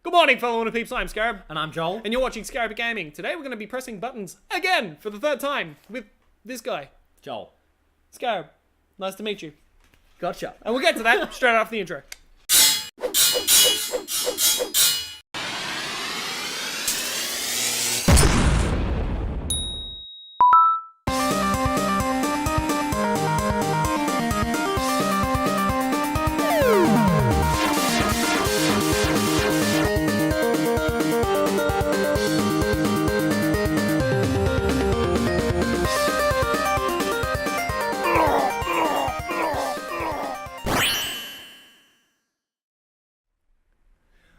Good morning, fellow INTERPEEPS. I'm Scarab. And I'm Joel. And you're watching Scarabic Gaming. Today we're going to be pressing buttons again for the third time with this guy. Joel. Scarab, nice to meet you. Gotcha. And we'll get to that straight after the intro.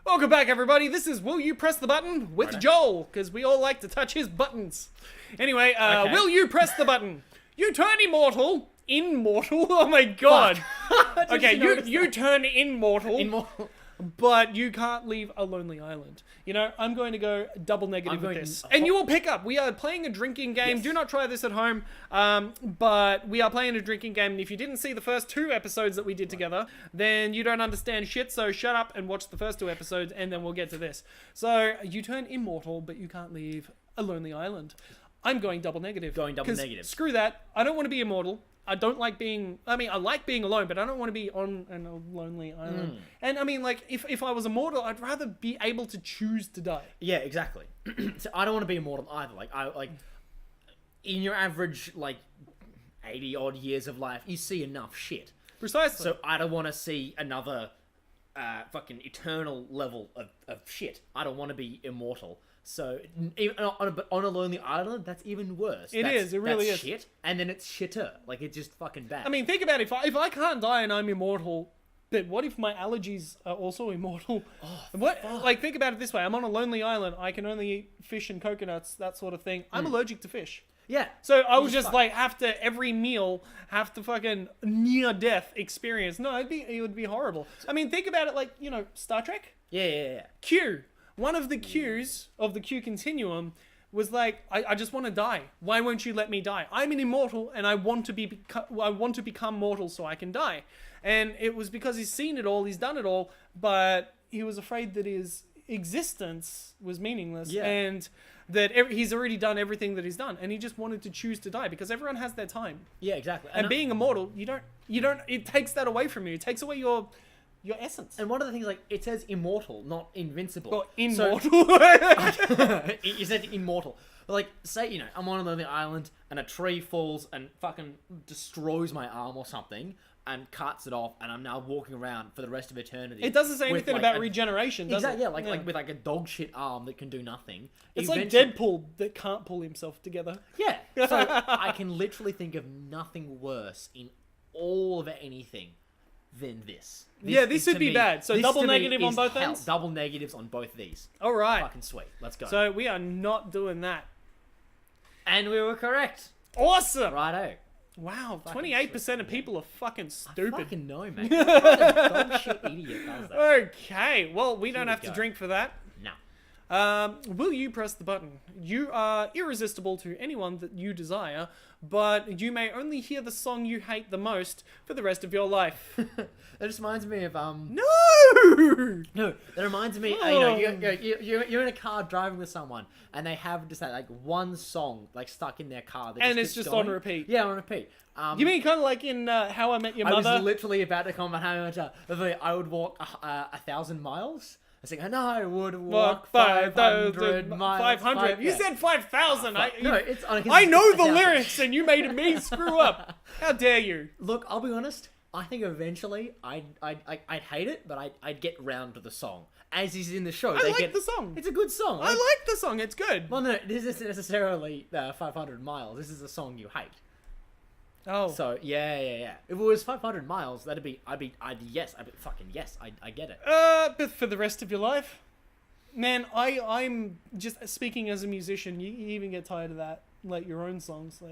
Welcome back, everybody. This is Will You Press the Button with Joel, because we all like to touch his buttons. Anyway, Will you press the button? You turn immortal. Oh my god. Okay, you turn immortal. But you can't leave a lonely island. You know, I'm going to go double negative with this. And you will pick up. We are playing a drinking game. Yes. Do not try this at home. But we are playing a drinking game. And if you didn't see the first 2 episodes that we did together, then you don't understand shit. So shut up and watch the first 2 episodes, and then we'll get to this. So you turn immortal, but you can't leave a lonely island. I'm going double negative. Screw that. I don't want to be immortal. I don't like being, I like being alone, but I don't want to be on a lonely island. And I mean, like, if I was immortal, I'd rather be able to choose to die. Yeah, exactly. So I don't want to be immortal either. Like, in your average, 80 odd years of life, you see enough shit. Precisely. So I don't want to see another, fucking eternal level of shit. I don't want to be immortal. So, even on a lonely island, that's even worse. It really is. Shit, and then it's shitter. Like, it's just fucking bad. I mean, think about it. If I can't die and I'm immortal, but what if my allergies are also immortal? Like, think about it this way. I'm on a lonely island. I can only eat fish and coconuts, that sort of thing. I'm allergic to fish. Yeah. So I would just have to, every meal, have to fucking near-death experience. No, it would be horrible. I mean, think about it like, Star Trek? Yeah. Q. One of the Qs of the Q continuum was like, I just want to die. Why won't you let me die? I'm an immortal, and I want to become mortal so I can die. And it was because he's seen it all, he's done it all, but he was afraid that his existence was meaningless, and that he's already done everything that he's done, and he just wanted to choose to die because everyone has their time. Yeah, exactly. And being immortal, you don't. It takes that away from you. It takes away your essence. And one of the things, it says immortal, not invincible. Well, immortal. You said immortal. But, say, I'm on a lonely island, and a tree falls and fucking destroys my arm or something, and cuts it off, and I'm now walking around for the rest of eternity. It doesn't say anything about regeneration, does it? Yeah, with a dog shit arm that can do nothing. It's like Deadpool that can't pull himself together. Yeah. So, I can literally think of nothing worse in all of anything than this. This would be bad. So double negative on both ends? Double negatives on both of these. All right. Fucking sweet. Let's go. So we are not doing that. And we were correct. Awesome. Righto. Wow. 28% of people are fucking stupid. I fucking know, mate. What kind of dog shit idiot does that? Okay. Well, we don't have to drink for that. No. Will you press the button? You are irresistible to anyone that you desire, but you may only hear the song you hate the most for the rest of your life. That just reminds me of No, that reminds me. You're in a car driving with someone, and they have just that one song stuck in their car, and it's just on repeat. Yeah, on repeat. You mean kind of like in How I Met Your Mother? I was literally about to comment How I Met Your Mother. I would walk 1,000 miles. I think, and I would walk 500 miles. 500. You said 5,000. No, it's I know the lyrics, and you made me screw up. How dare you? Look, I'll be honest. I think eventually I'd hate it, but I'd get round to the song. As is in the show. I like the song. It's a good song. I like the song. It's good. Well, no, this isn't necessarily 500 miles. This is a song you hate. Oh. So, yeah. If it was 500 miles, I'd be yes. Fucking yes. I get it. But for the rest of your life? Man, I'm just speaking as a musician, you even get tired of that. Your own songs,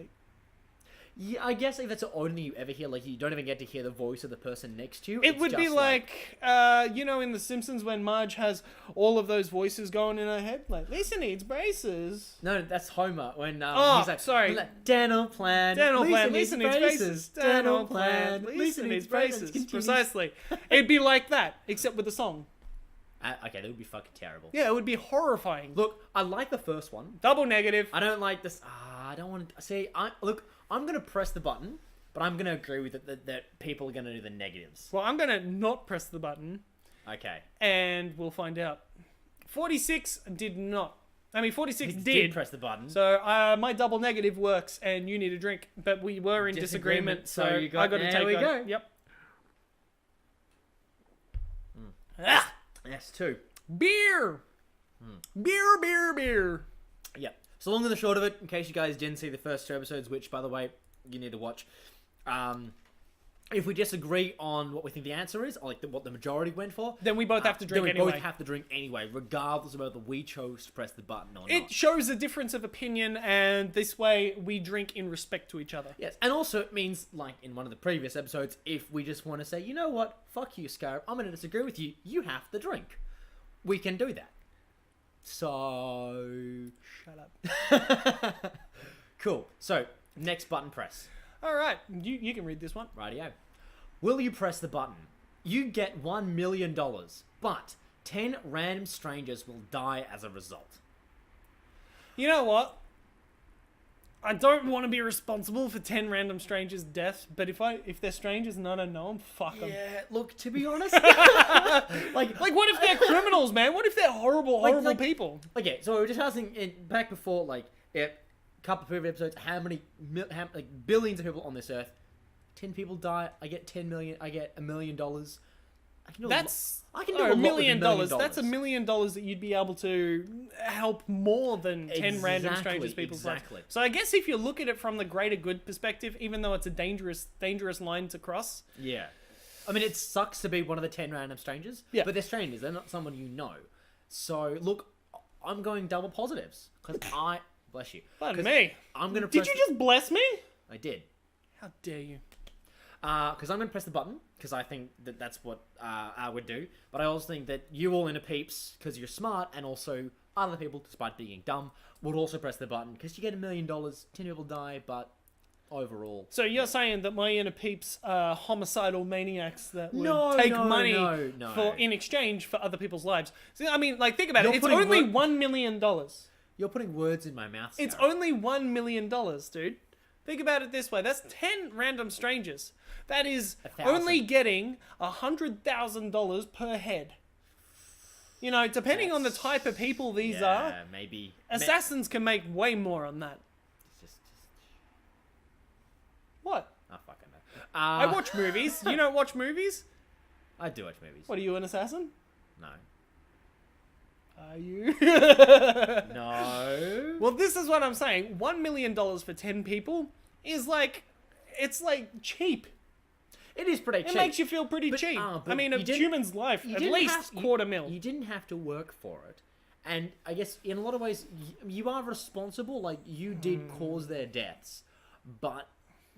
Yeah, I guess if that's the only you ever hear, you don't even get to hear the voice of the person next to you. It would be in The Simpsons when Marge has all of those voices going in her head, Lisa needs braces. No, that's Homer when he's like, sorry, dental plan. Lisa needs braces. Dental plan. Lisa needs braces. Precisely. It'd be like that, except with a song. Okay, that would be fucking terrible. Yeah, it would be horrifying. Look, I like the first one. Double negative. I don't like this. I don't want to see. I'm gonna press the button, but I'm gonna agree with it that people are gonna do the negatives. Well, I'm gonna not press the button. Okay. And we'll find out. 46 did not. I mean, 46 did press the button. So my double negative works, and you need a drink. But we were in disagreement, so I got to take it. There we go. Yep. Ah! Yes, two. Beer! Beer. Yep. So long and the short of it, in case you guys didn't see the first 2 episodes, which, by the way, you need to watch, if we disagree on what we think the answer is, or like what the majority went for, then we both have to drink anyway. Then we both have to drink anyway, regardless of whether we chose to press the button or not. It shows a difference of opinion, and this way we drink in respect to each other. Yes, and also it means, like in one of the previous episodes, if we just want to say, you know what, fuck you, Scarab, I'm going to disagree with you, you have to drink. We can do that. So... Shut up. Cool. So, next button press. Alright, you can read this one. Rightio. Will you press the button? You get $1 million, but 10 random strangers will die as a result. You know what? I don't want to be responsible for 10 random strangers' deaths, but if they're strangers and I don't know them, fuck them. Yeah, look, to be honest... like what if they're criminals, man? What if they're horrible people? Okay, so we were discussing back before, like, a couple of previous episodes, how many billions of people on this earth. 10 people die, I get 10 million, I get $1 million. I can do $1 million. That's $1 million that you'd be able to help more than 10 random strangers people's lives. So I guess if you look at it from the greater good perspective, even though it's a dangerous line to cross. Yeah. I mean, it sucks to be one of the 10 random strangers. Yeah. But they're strangers. They're not someone you know. So, look, I'm going double positives. Because bless you. Pardon me. I'm going to Did you just bless me? I did. How dare you? Because I'm going to press the button, because I think that's what I would do. But I also think that you all INTERPEEPS, because you're smart, and also other people, despite being dumb, would also press the button, because you get $1 million, 10 people die, but overall... So you're saying that my INTERPEEPS are homicidal maniacs that would take money in exchange for other people's lives. See, I mean, like, think about it. It's only $1 million. You're putting words in my mouth, It's only $1 million, dude. Think about it this way. That's 10 random strangers. That is only getting $100,000 per head. You know, depending on the type of people these are, maybe assassins can make way more on that. What? Oh, fucking no. I watch movies. You don't watch movies? I do watch movies. What, are you an assassin? No. Are you? No. Well, this is what I'm saying. $1 million for 10 people is like, it's like cheap. It is pretty cheap. It makes you feel pretty cheap. I mean, a human's life, at least $250,000. You didn't have to work for it. And I guess in a lot of ways, you are responsible. Like, you did cause their deaths. But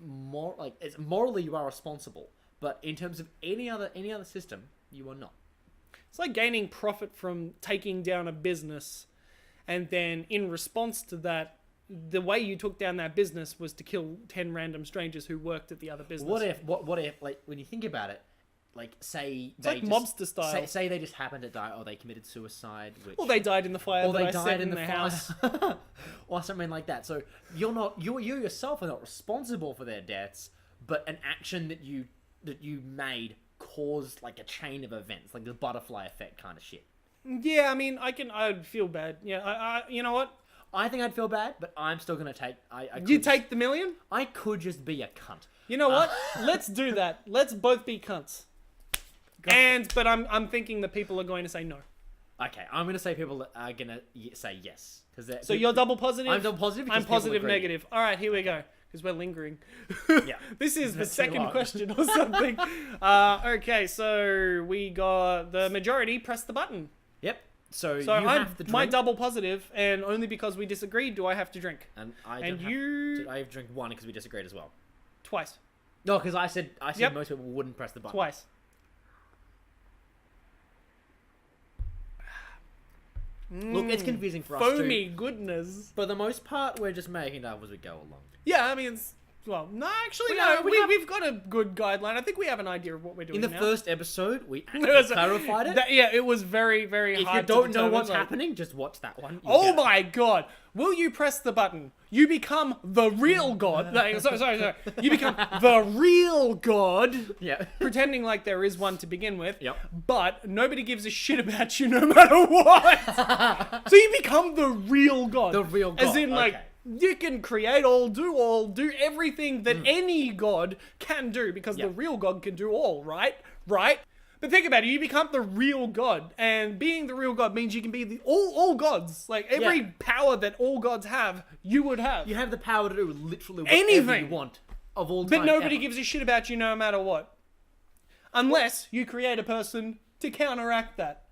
morally, you are responsible. But in terms of any other system, you are not. It's like gaining profit from taking down a business, and then in response to that, the way you took down that business was to kill 10 random strangers who worked at the other business. What if, like, when you think about it, like, say it's like mobster style. Say they just happened to die, or they committed suicide, or they died in the fire, or they died in the house, or something like that. So you yourself are not responsible for their deaths, but an action that you made caused like a chain of events, like the butterfly effect kind of shit. Yeah, I mean, I'd feel bad. Yeah, you know what? I think I'd feel bad, but I'm still gonna take. You take the $1 million? I could just be a cunt. You know what? Let's do that. Let's both be cunts. But I'm thinking that people are going to say no. Okay, I'm gonna say people are gonna say yes because so you're double positive. I'm double positive. I'm positive negative. All right, here we go. Because we're lingering. Yeah. This is the second question or something. Okay, so we got the majority press the button. Yep. So you have to drink. My double positive, and only because we disagreed do I have to drink. And I have to drink one because we disagreed as well. Twice. No, because I said most people wouldn't press the button. Twice. Look, it's confusing for us Foamy goodness. For the most part, we're just making it up as we go along. Yeah, I mean, Well, no, actually, no. We've got a good guideline. I think we have an idea of what we're doing In the now. first episode, we actually clarified it. Yeah, it was very, very hard. If you don't know what's happening, just watch that one. Oh my god! Will you press the button? You become the real god. Sorry. You become the real god. Yeah. Pretending like there is one to begin with. Yep. But nobody gives a shit about you no matter what. So you become the real god. The real god. As in, like, you can create all, do everything that any god can do, because the real god can do all, right? Right? But think about it, you become the real god, and being the real god means you can be all gods. Like, every power that all gods have, you would have. You have the power to do literally whatever you want of all time. But nobody gives a shit about you no matter what. Unless you create a person to counteract that.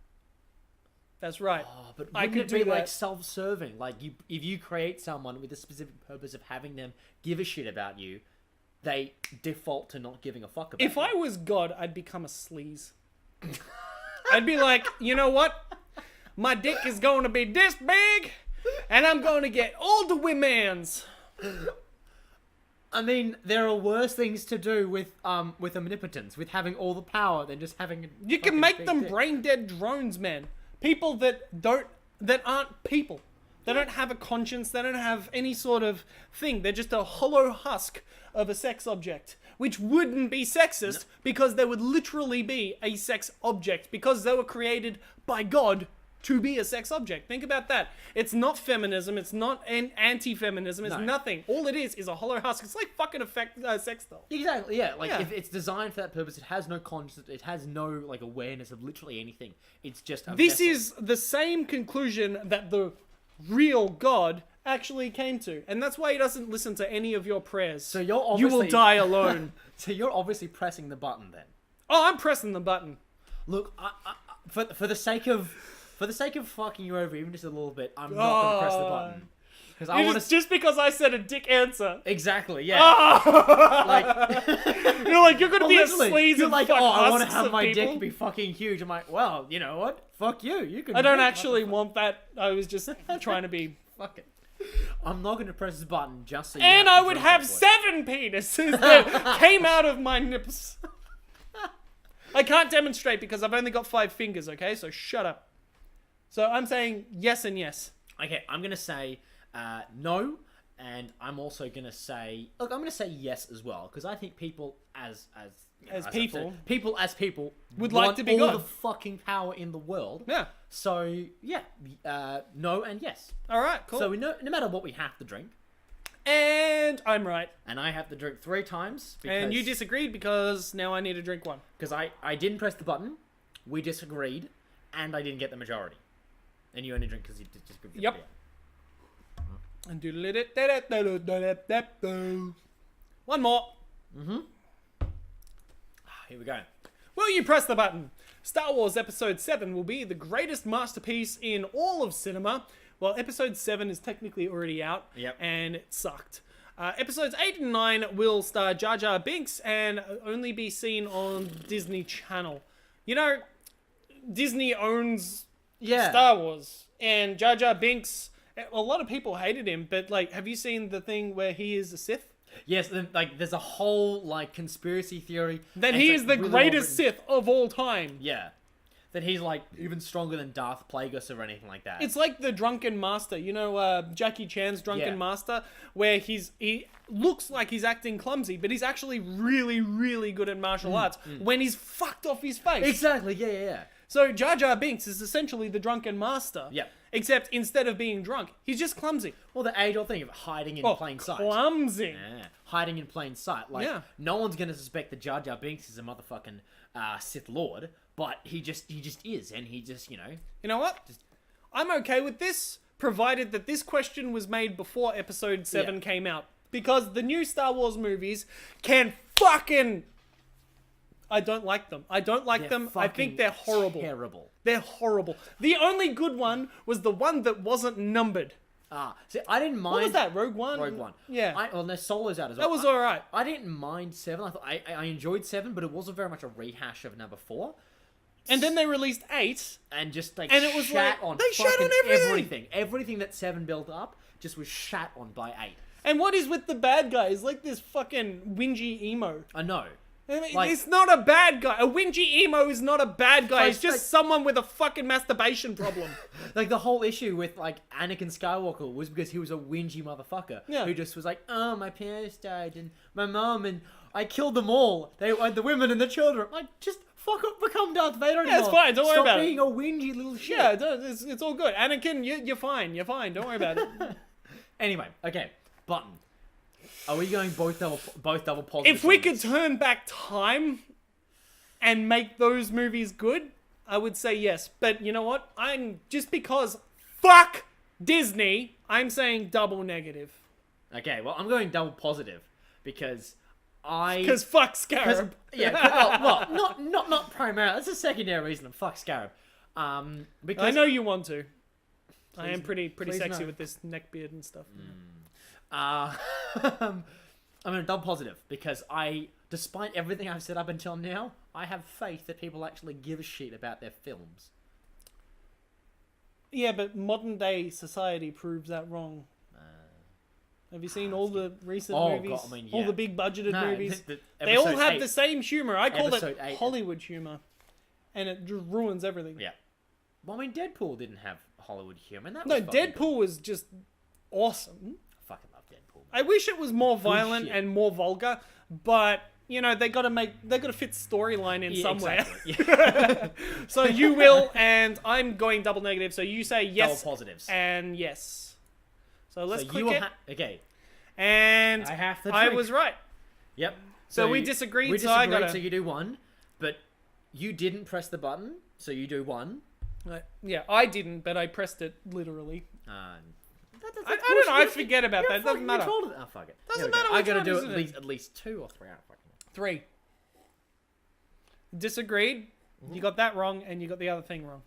That's right. Oh, but wouldn't it be like self-serving? Like, if you create someone with a specific purpose of having them give a shit about you, they default to not giving a fuck about you. If I was God, I'd become a sleaze. I'd be like, you know what? My dick is going to be this big, and I'm going to get all the womans. I mean, there are worse things to do with omnipotence, with having all the power than just having. You can make them brain dead drones, man. People that aren't people. They don't have a conscience. They don't have any sort of thing. They're just a hollow husk of a sex object, which wouldn't be sexist because they would literally be a sex object because they were created by God to be a sex object. Think about that. It's not feminism. It's not an anti-feminism. It's nothing. All it is a hollow husk. It's like fucking sex doll. Exactly, yeah. Like, if it's designed for that purpose, it has no conscience, it has no, like, awareness of literally anything. It's just a This vessel. is the same conclusion that the real God actually came to. And that's why he doesn't listen to any of your prayers. So you're obviously... You will die alone. So you're obviously pressing the button, then. Oh, I'm pressing the button. Look, for the sake of fucking you over even just a little bit, I'm not going to press the button. Because I want to... Just because I said a dick answer. Exactly, yeah. Like... You're like, you're going to be a sleaze You're and like, fuck I want to husks have of my people. dick be fucking huge. I'm like, well, you know what? Fuck you. You can... I don't actually want that. I was just trying to be... Fuck it. I'm not going to press this button just so you And have I would to have 7 penises that came out of my nips. I can't demonstrate because I've only got 5 fingers, okay? So shut up. So I'm saying yes and yes. Okay, I'm going to say no, and I'm also going to say... Look, I'm going to say yes as well, because I think people as people would want like to be all God. the fucking power in the world. Yeah. So, yeah, no and yes. All right, cool. So we know, no matter what, we have to drink. And I'm right. And I have to drink 3 times. Because, And you disagreed because now I need to drink 1. Because I didn't press the button, we disagreed, and I didn't get the majority. And you only drink because you disagreed. Yep. And do one more. Here we go. Will you press the button? Star Wars Episode 7 will be the greatest masterpiece in all of cinema. Well, Episode 7 is technically already out, and it sucked. Episodes 8 and 9 will star Jar Jar Binks and only be seen on Disney Channel. You know, Disney owns Star Wars, and Jar Jar Binks, a lot of people hated him, but, like, have you seen the thing where he is a Sith? Yes, like, there's a whole, like, conspiracy theory. That he is the greatest Sith of all time. Yeah. That he's, like, even stronger than Darth Plagueis or anything like that. It's like the Drunken Master, you know, Jackie Chan's Drunken Master, where he looks like he's acting clumsy, but he's actually really, really good at martial arts when he's fucked off his face. Exactly, yeah. So Jar Jar Binks is essentially the Drunken Master. Yeah. Except instead of being drunk, he's just clumsy. Well, the age-old thing of hiding in plain sight. Clumsy. Yeah, hiding in plain sight. Like, no one's going to suspect that Jar Jar Binks is a motherfucking Sith Lord, but he just is, and he just, you know... You know what? I'm okay with this, provided that this question was made before Episode 7 came out. Because the new Star Wars movies can fucking... I don't like them. I think they're horrible. Terrible. They're horrible. The only good one was the one that wasn't numbered. See, I didn't mind... What was that, Rogue One? Rogue One. Yeah. Well, no, Solo's out as well. That was alright. I didn't mind 7. I thought I enjoyed 7, but it wasn't very much a rehash of number 4. And then they released 8. And just, like, and it was shat like, on they shat on everything. Everything that 7 built up just was shat on by 8. And what is with the bad guy? He's like this fucking whingy emo. I know. I mean, it's not a bad guy. A whingy emo is not a bad guy. It's just someone with a fucking masturbation problem. Like, the whole issue with, like, Anakin Skywalker was because he was a whingy motherfucker. Yeah. Who just was like, oh, my parents died, and my mom, and I killed them all. They were the women and the children. Like, just fuck up, become Darth Vader anymore. Yeah, it's fine. Don't worry about it. Stop being a whingy little shit. Yeah, it's all good. Anakin, you're fine. You're fine. Don't worry about it. Anyway, okay. Button. Are we going both double positive? If we could turn back time and make those movies good, I would say yes. But you know what? Just because fuck Disney, I'm saying double negative. Okay, well, I'm going double positive because Because fuck Scarab. Yeah, well, not primarily. That's a secondary reason. Fuck Scarab. Because I know you want to. I am pretty please sexy no. with this neck beard and stuff. I'm going to double positive because despite everything I've said up until now, I have faith that people actually give a shit about their films. Yeah, but modern day society proves that wrong. Have you seen all the recent movies? God, I mean, yeah. All the big budgeted movies? They all all have the same humor. I call it 8. Hollywood humor. And it just ruins everything. Yeah. Well, I mean, Deadpool didn't have Hollywood humor. And that No, was fucking Deadpool was just awesome. I fucking love Deadpool. I wish it was more violent shit. and more vulgar, but you know they got to fit storyline in somewhere. Exactly. Yeah. So you will, and I'm going double negative. So you say yes, Double positives. and yes. So let's click you it. Okay. And I have the I trick. was right. Yep. So we disagreed. We so I disagreed. gotta. So you do one, but you didn't press the button. So you do one. Yeah, I didn't, but I pressed it literally. I don't know. I forget about that. It doesn't matter. Oh, fuck it. Doesn't Here we go. matter I which gotta one, do isn't it? at least 2 or 3. I don't fucking know. 3. Disagreed. You got that wrong, and you got the other thing wrong.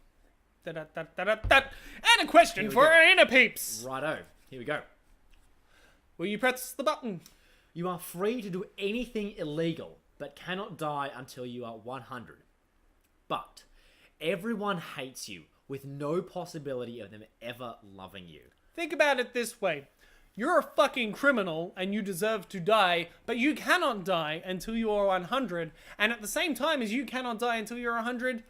And a question for our INTERPEEPS. Righto. Here we go. Will you press the button? You are free to do anything illegal, but cannot die until you are 100. But everyone hates you with no possibility of them ever loving you. Think about it this way. You're a fucking criminal and you deserve to die, but you cannot die until you are 100. And at the same time as you cannot die until you're 100,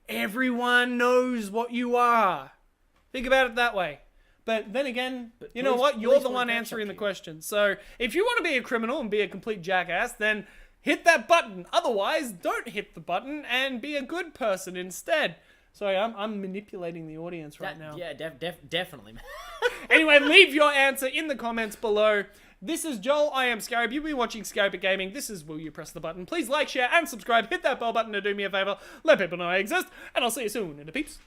everyone knows what you are. Think about it that way. But then again, you know what? You're the one answering the question. So if you want to be a criminal and be a complete jackass, then hit that button. Otherwise, don't hit the button and be a good person instead. Sorry, I'm manipulating the audience right now. Yeah, definitely. Anyway, leave your answer in the comments below. This is Joel, I am Scarab. You've been watching Scarabic Gaming. This is Will You Press the Button. Please like, share, and subscribe. Hit that bell button to do me a favor. Let people know I exist. And I'll see you soon, INTERPEEPS.